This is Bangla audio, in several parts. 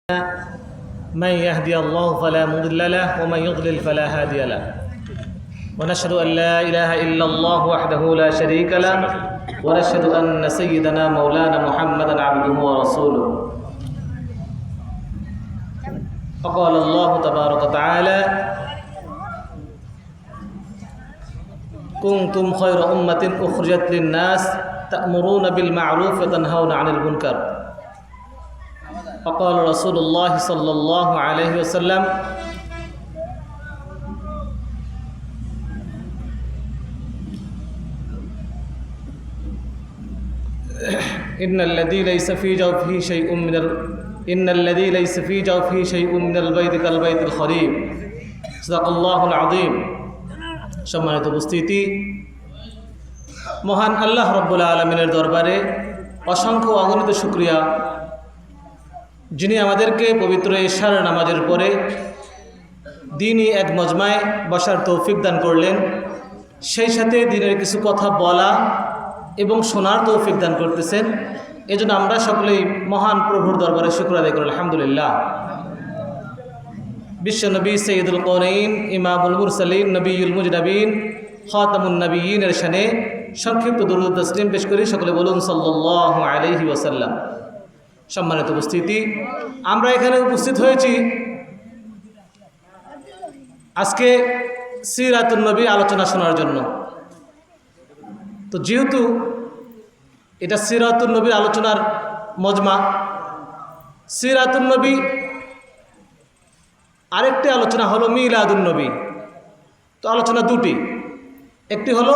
من يهدي الله فلا مضل له ومن يضلل فلا هادي له ونشهد أن لا إله إلا الله وحده لا شريك له ونشهد أن سيدنا مولانا محمدا عبده ورسوله فقال الله تبارك وتعالى كنتم خير أمة أخرجت للناس تأمرون بالمعروف وتنهون عن المنكر فقال رسول الله صلى الله عليه وسلم إن الذي ليس في جوفه شيء من البيت كالبيت الخريب صدق الله العظيم। সম্মানিত উপস্থিতি, মহান আল্লাহ রব্বুল আলামিনের দরবারে অসংখ্য অগণিত শুকরিয়া, যিনি আমাদেরকে পবিত্র ইশার নামাজের পরে দিনই এক মজমায় বসার তৌফিক দান করলেন, সেই সাথে দিনের কিছু কথা বলা এবং শোনার তৌফিক দান করতেছেন। এজন্য আমরা সকলেই মহান প্রভুর দরবারে শুকর আদায় করি আলহামদুলিল্লাহ। বিশ্বনবী সৈয়দুল কওনাইন ইমামুল মুরসালিন নবিয়ুল মুজনাবিন খাতামুন নবিয়্যিন এর শানে সংক্ষিপ্ত দুরূদ তাসলিম পেশ করি। সকলে বলুন সাল্লাল্লাহু আলাইহি ওয়াসাল্লাম। সম্মানিত উপস্থিতি, আমরা এখানে উপস্থিত হয়েছি আজকে সিরাতুন নবী আলোচনা শোনার জন্য। তো যেহেতু এটা সিরাতুন নবীর আলোচনার মজমা, সিরাতুন নবী আরেকটি আলোচনা হলো মিলাদুন নবী। তো আলোচনা দুটি, একটি হলো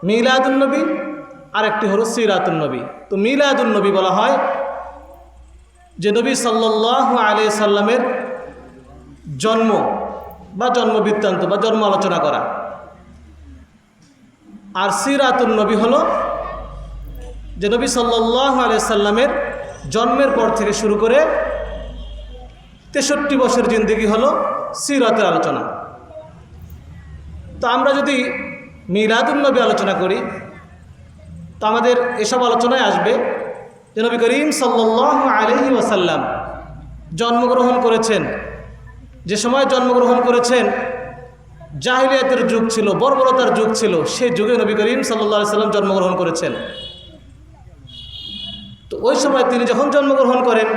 মিলাদুন নবী আর একটি হলো সিরাতুন নবী। তো মিলাদুন নবী বলা হয় যে নবী সাল্লাল্লাহু আলাইহি সাল্লামের জন্ম বা জন্ম বৃত্তান্ত বা জন্ম আলোচনা করা। আর সিরাতুন নবী হলো যে নবী সাল্লাল্লাহু আলাইহি সাল্লামের জন্মের পর থেকে শুরু করে 63 বছর জিন্দেগি হলো সিরাতের আলোচনা। তো আমরা যদি মিলাদুন নবী আলোচনা করি তো আমাদের এসব আলোচনায় আসবে যে নবী করিম সাল্লাল্লাহু আলাইহি ওয়াসাল্লাম জন্মগ্রহণ করেছেন, যে সময় জন্মগ্রহণ করেছেন জাহিলিয়াতের যুগ ছিল, বর্বরতার যুগ ছিল, সেই যুগে নবী করিম সাল্লাল্লাহু আলাইহি সাল্লাম জন্মগ্রহণ করেছেন। তো ওই সময় তিনি যখন জন্মগ্রহণ করেন,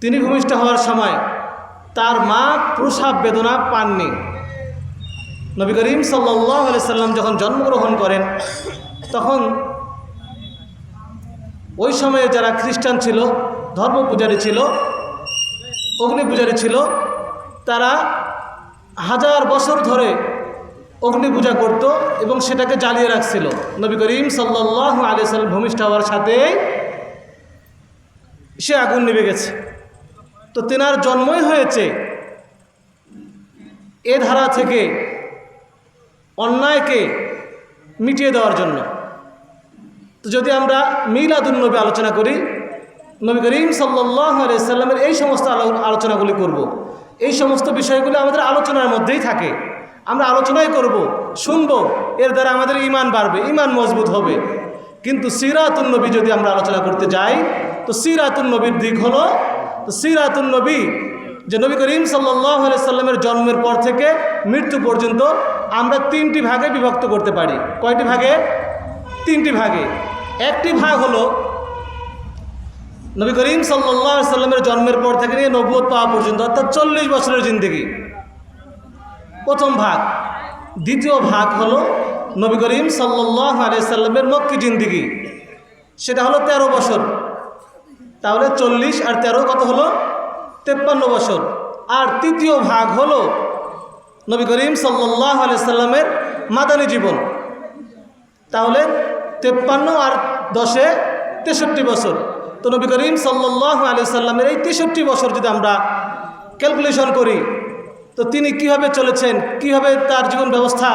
তিনি ভূমিষ্ঠ হওয়ার সময় তার মা প্রসব বেদনা পাননি। নবী করিম সাল্লাল্লাহু আলাইহি সাল্লাম যখন জন্মগ্রহণ করেন তখন ওই সময়ে যারা খ্রিস্টান ছিল, ধর্ম পূজারী ছিল, অগ্নি পূজারী ছিল, তারা 1000 বছর ধরে অগ্নি পূজা করত এবং সেটাকে জ্বালিয়ে রাখছিল। নবী করিম সাল্লাল্লাহু আলাইহি সাল্লাম ভূমিষ্ঠ হওয়ার সাথে সে আগুন নিভে গেছে। তো তেনার জন্মই হয়েছে এ ধারা থেকে অন্যায়কে মিটিয়ে দেওয়ার জন্য। তো যদি আমরা মিলাদুন নবী আলোচনা করি, নবী করিম সাল্লাল্লাহু আলাইহি সাল্লামের এই সমস্ত আলোচনাগুলি করব, এই সমস্ত বিষয়গুলি আমাদের আলোচনার মধ্যেই থাকে। আমরা আলোচনাই করব, শুনব, এর দ্বারা আমাদের ঈমান বাড়বে, ঈমান মজবুত হবে। কিন্তু সিরাতুন নবী যদি আমরা আলোচনা করতে যাই তো সিরাতুন নবীর দিক হলো, তো সিরাতুন নবী যে নবী করিম সাল্লাল্লাহু আলাইহি সাল্লামের জন্মের পর থেকে মৃত্যু পর্যন্ত আমরা 3টি ভাগে বিভক্ত করতে পারি। কয়টি ভাগে? 3টি ভাগে। একটি ভাগ হলো নবী করিম সাল্লাল্লাহু আলাইহি সাল্লামের জন্মের পর থেকে নিয়ে নবুয়ত পাওয়া পর্যন্ত, অর্থাৎ 40 বছরের জিন্দেগি, প্রথম ভাগ। দ্বিতীয় ভাগ হলো নবী করিম সাল্লাল্লাহু আলাইহি সাল্লামের মক্কি জিন্দেগি, সেটা হলো 13 বছর। তাহলে 40 আর 13 কত হলো? 53 বছর। আর তৃতীয় ভাগ হলো নবী করিম সাল্লাল্লাহু আলাইহি সাল্লামের মাদানী জীবন। তাহলে 53 আর 10 63 বছর। তো নবী করিম সাল্লাল্লাহু আলাইহি সাল্লামের এই 63 বছর যদি আমরা ক্যালকুলেশন করি তো তিনি কিভাবে চলেছেন, কিভাবে তার জীবন ব্যবস্থা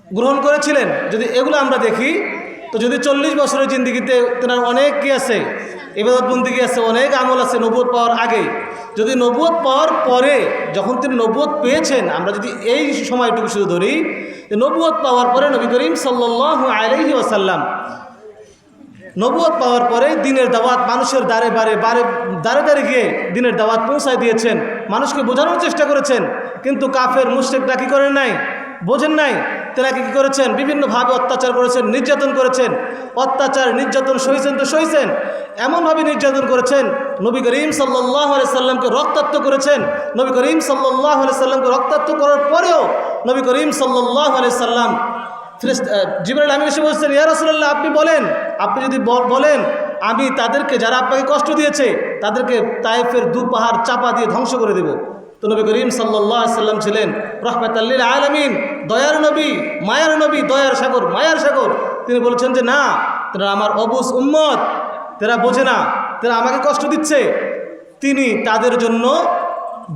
গ্রহণ করেছিলেন, যদি এগুলো আমরা দেখি তো যদি 40 বছরের জিন্দেগিতে তেনার অনেক কি আছে, ইবাদত বন্দেগী আছে, অনেক আমল আছে নবুয়ত পাওয়ার আগে। যদি নবুয়ত পাওয়ার পরে, যখন তিনি নবুয়ত পেয়েছেন, আমরা যদি এই সময়টুকু শুধু ধরি, নবুয়ত পাওয়ার পরে নবী করিম সাল্লাল্লাহু আলাইহি ওয়াসাল্লাম নবুয়ত পাওয়ার পরে দিনের দাওয়াত মানুষের দ্বারে দ্বারে গিয়ে দিনের দাওয়াত পৌঁছায় দিয়েছেন, মানুষকে বোঝানোর চেষ্টা করেছেন। কিন্তু কাফের মুশরিকরা কি করেন নাই, বোঝেন নাই। তারা কি করেছেন, বিভিন্নভাবে অত্যাচার করেছেন, নির্যাতন করেছেন। অত্যাচার নির্যাতন সইছেন তো সইছেন, এমনভাবে নির্যাতন করেছেন, নবী করিম সাল্লাল্লাহু আলাইহি সাল্লামকে রক্তাক্ত করেছেন। নবী করিম সাল্লাল্লাহু আলাইহি সাল্লামকে রক্তাক্ত করার পরেও নবী করিম সাল্লাল্লাহু আলাইহি সাল্লাম জিবরাইল আমিন এসে বলছেন, ইয়া রাসূলুল্লাহ, আপনি বলেন, আপনি যদি বলেন আমি তাদেরকে, যারা আপনাকে কষ্ট দিয়েছে, তাদেরকে তায়েফের দু পাহাড় চাপা দিয়ে ধ্বংস করে দেব। তো নবী করিম সাল্লাল্লাহু আলাইহি সাল্লাম ছিলেন রাহমাতাল লিল আলামিন, দয়ার নবী, মায়ার নবী, দয়ার সাগর, মায়ার সাগর। তিনি বলেছেন যে না, তারা আমার অবুঝ উম্মত, তারা বোঝে না, তারা আমাকে কষ্ট দিচ্ছে। তিনি তাদের জন্য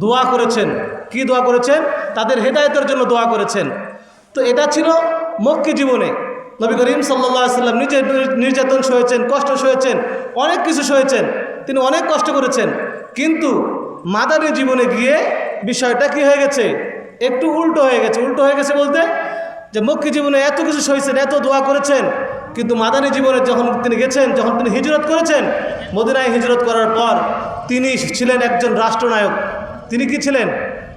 দোয়া করেছেন। কি দোয়া করেছেন? তাদের হেদায়েতের জন্য দোয়া করেছেন। তো এটা ছিল মক্কি জীবনে। নবী করিম সাল্লাল্লাহু আলাইহি সাল্লাম নিজে নির্যাতন সয়েছেন, কষ্ট সয়েছেন, অনেক কিছু সয়েছেন, তিনি অনেক কষ্ট করেছেন। কিন্তু মাদানী জীবনে গিয়ে বিষয়টা কি হয়ে গেছে, একটু উল্টো হয়ে গেছে। উল্টো হয়ে গেছে বলতে, যে মক্কি জীবনে এত কিছু সয়েছেন, এত দোয়া করেছেন, কিন্তু মাদানী জীবনে যখন তিনি গেছেন, যখন তিনি হিজরত করেছেন, মদিনায় হিজরত করার পর তিনি ছিলেন একজন রাষ্ট্রনায়ক। তিনি কি ছিলেন?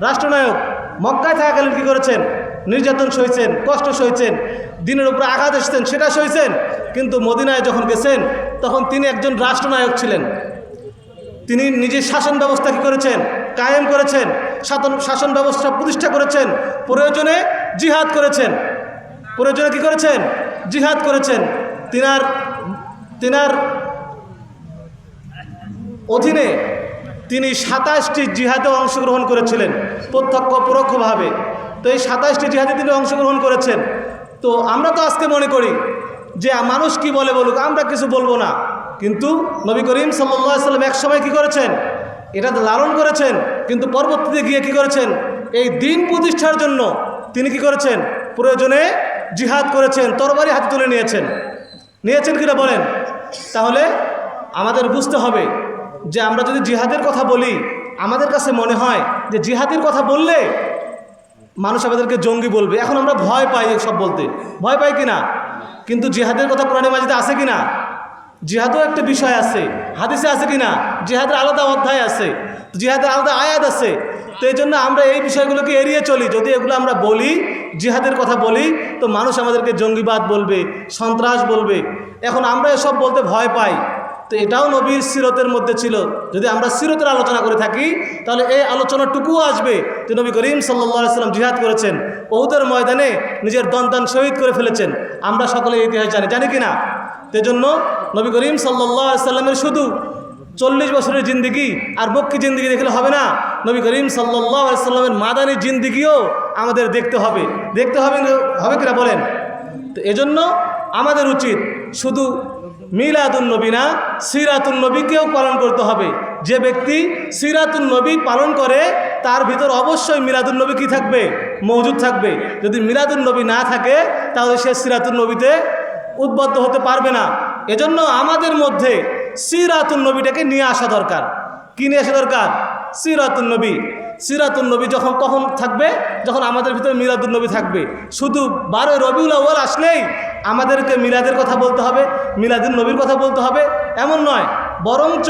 রাষ্ট্রনায়ক। মক্কায় থাকাকালীন কী করেছেন? নির্যাতন সইছেন, কষ্ট সইছেন, দিনের উপরে আঘাত এসেছেন, সেটা সইছেন। কিন্তু মদিনায় যখন গেছেন, তখন তিনি একজন রাষ্ট্রনায়ক ছিলেন। তিনি নিজের শাসন ব্যবস্থা কী করেছেন? কায়েম করেছেন, শাসন ব্যবস্থা প্রতিষ্ঠা করেছেন। প্রয়োজনে জিহাদ করেছেন। প্রয়োজনে কী করেছেন? জিহাদ করেছেন। তিনার অধীনে তিনি 27টি জিহাদে অংশগ্রহণ করেছিলেন, প্রত্যক্ষ পরোক্ষভাবে। তো এই 27টি জিহাদে তিনি অংশগ্রহণ করেছেন। তো আমরা তো আজকে মনে করি যে মানুষ কি বলে বলুক, আমরা কিছু বলবো না। কিন্তু নবী করিম সাল্লাল্লাহু আলাইহি সাল্লাম একসময় কী করেছেন? এটা লালন করেছেন, কিন্তু পরবর্তীতে গিয়ে কী করেছেন? এই দিন প্রতিষ্ঠার জন্য তিনি কি করেছেন? প্রয়োজনে জিহাদ করেছেন, তরবারি হাতে তুলে নিয়েছেন কিনা বলেন? তাহলে আমাদের বুঝতে হবে যে আমরা যদি জিহাদের কথা বলি, আমাদের কাছে মনে হয় যে জিহাদের কথা বললে মানুষ আমাদেরকে জঙ্গি বলবে। এখন আমরা ভয় পাই সব বলতে, ভয় পাই কিনা? কিন্তু জিহাদের কথা কোরআনে মাজিদে আছে কিনা? জিহাদও একটা বিষয় আছে, হাদিসে আছে কিনা? জিহাদের আলাদা অধ্যায় আছে, জিহাদের আলাদা আয়াত আছে। তো এই জন্য আমরা এই বিষয়গুলোকে এড়িয়ে চলি। যদি এগুলো আমরা বলি, জিহাদের কথা বলি, তো মানুষ আমাদেরকে জঙ্গিবাদ বলবে, সন্ত্রাস বলবে। এখন আমরা এসব বলতে ভয় পাই। তো এটাও নবীর সিরতের মধ্যে ছিল। যদি আমরা সিরতের আলোচনা করে থাকি, তাহলে এই আলোচনাটুকুও আসবে যে নবী করিম সাল্লাল্লাহু আলাইহি সাল্লাম জিহাদ করেছেন, উহুদের ময়দানে নিজের দন্তান শহীদ করে ফেলেছেন। আমরা সকলে ইতিহাস জানি কিনা? সেজন্য নবী করিম সাল্লাল্লাহু আলাইহি সাল্লামের শুধু 40 বছরের জিন্দিগি আর মক্কি জিন্দিগি দেখলে হবে না। নবী করিম সাল্লাল্লাহু আলাইহি সাল্লামের মাদানী জিন্দিগিও আমাদের দেখতে হবে কিনা বলেন? তো এজন্য আমাদের উচিত শুধু মিলাদুন নবী না, সিরাতুন নবীকেও পালন করতে হবে। যে ব্যক্তি সিরাতুন নবী পালন করে, তার ভিতর অবশ্যই মিলাদুন নবী কি থাকবে? মওজুদ থাকবে। যদি মিলাদুন নবী না থাকে, তাহলে সে সিরাতুন নবীতে উদ্বুদ্ধ হতে পারবে না। এজন্য আমাদের মধ্যে সিরাতুন নবীটাকে নিয়ে আসা দরকার। কি নিয়ে আসা দরকার? সিরাতুন নবী। সিরাতুন নবী কখন থাকবে? যখন আমাদের ভিতরে মিলাদুন নবী থাকবে। শুধু 12 রবিউল আউয়াল আসলেই আমাদেরকে মিলাদের কথা বলতে হবে, মিলাদুন নবীর কথা বলতে হবে, এমন নয়। বরঞ্চ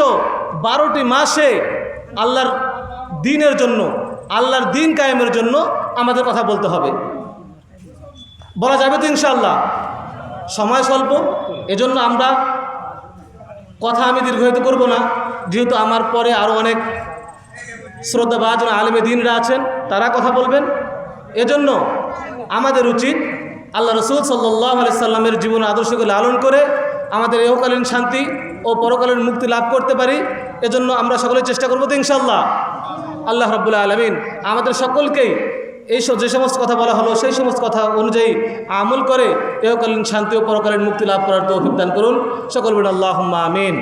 12টি মাসে আল্লাহর দ্বীনের জন্য, আল্লাহর দ্বীন কায়েমের জন্য আমাদের কথা বলতে হবে। বলা যাবে তো ইনশাআল্লাহ? সময় স্বল্প, এজন্য আমি দীর্ঘায়িত করব না, যেহেতু আমার পরে আরও অনেক শ্রদ্ধাভাজন আলেমে দ্বীনরা আছেন, তারা কথা বলবেন। এজন্য আমাদের উচিত আল্লাহ রাসূল সাল্লাল্লাহু আলাইহি সাল্লামের জীবন আদর্শকে লালন করে আমাদের ইহকালীন শান্তি ও পরকালীন মুক্তি লাভ করতে পারি। এজন্য আমরা সকলে চেষ্টা করব তো ইনশাআল্লাহ। আল্লাহ রাব্বুল আলামিন আমাদের সকলকেই যে সমস্ত কথা বলা হলো, সেই সমস্ত কথা অনুযায়ী আমল করে ইহকালীন শান্তি ও পরকালীন মুক্তি লাভ করার তৌফিক দান করুন। সকল বলুন আল্লাহুম্মা আমিন।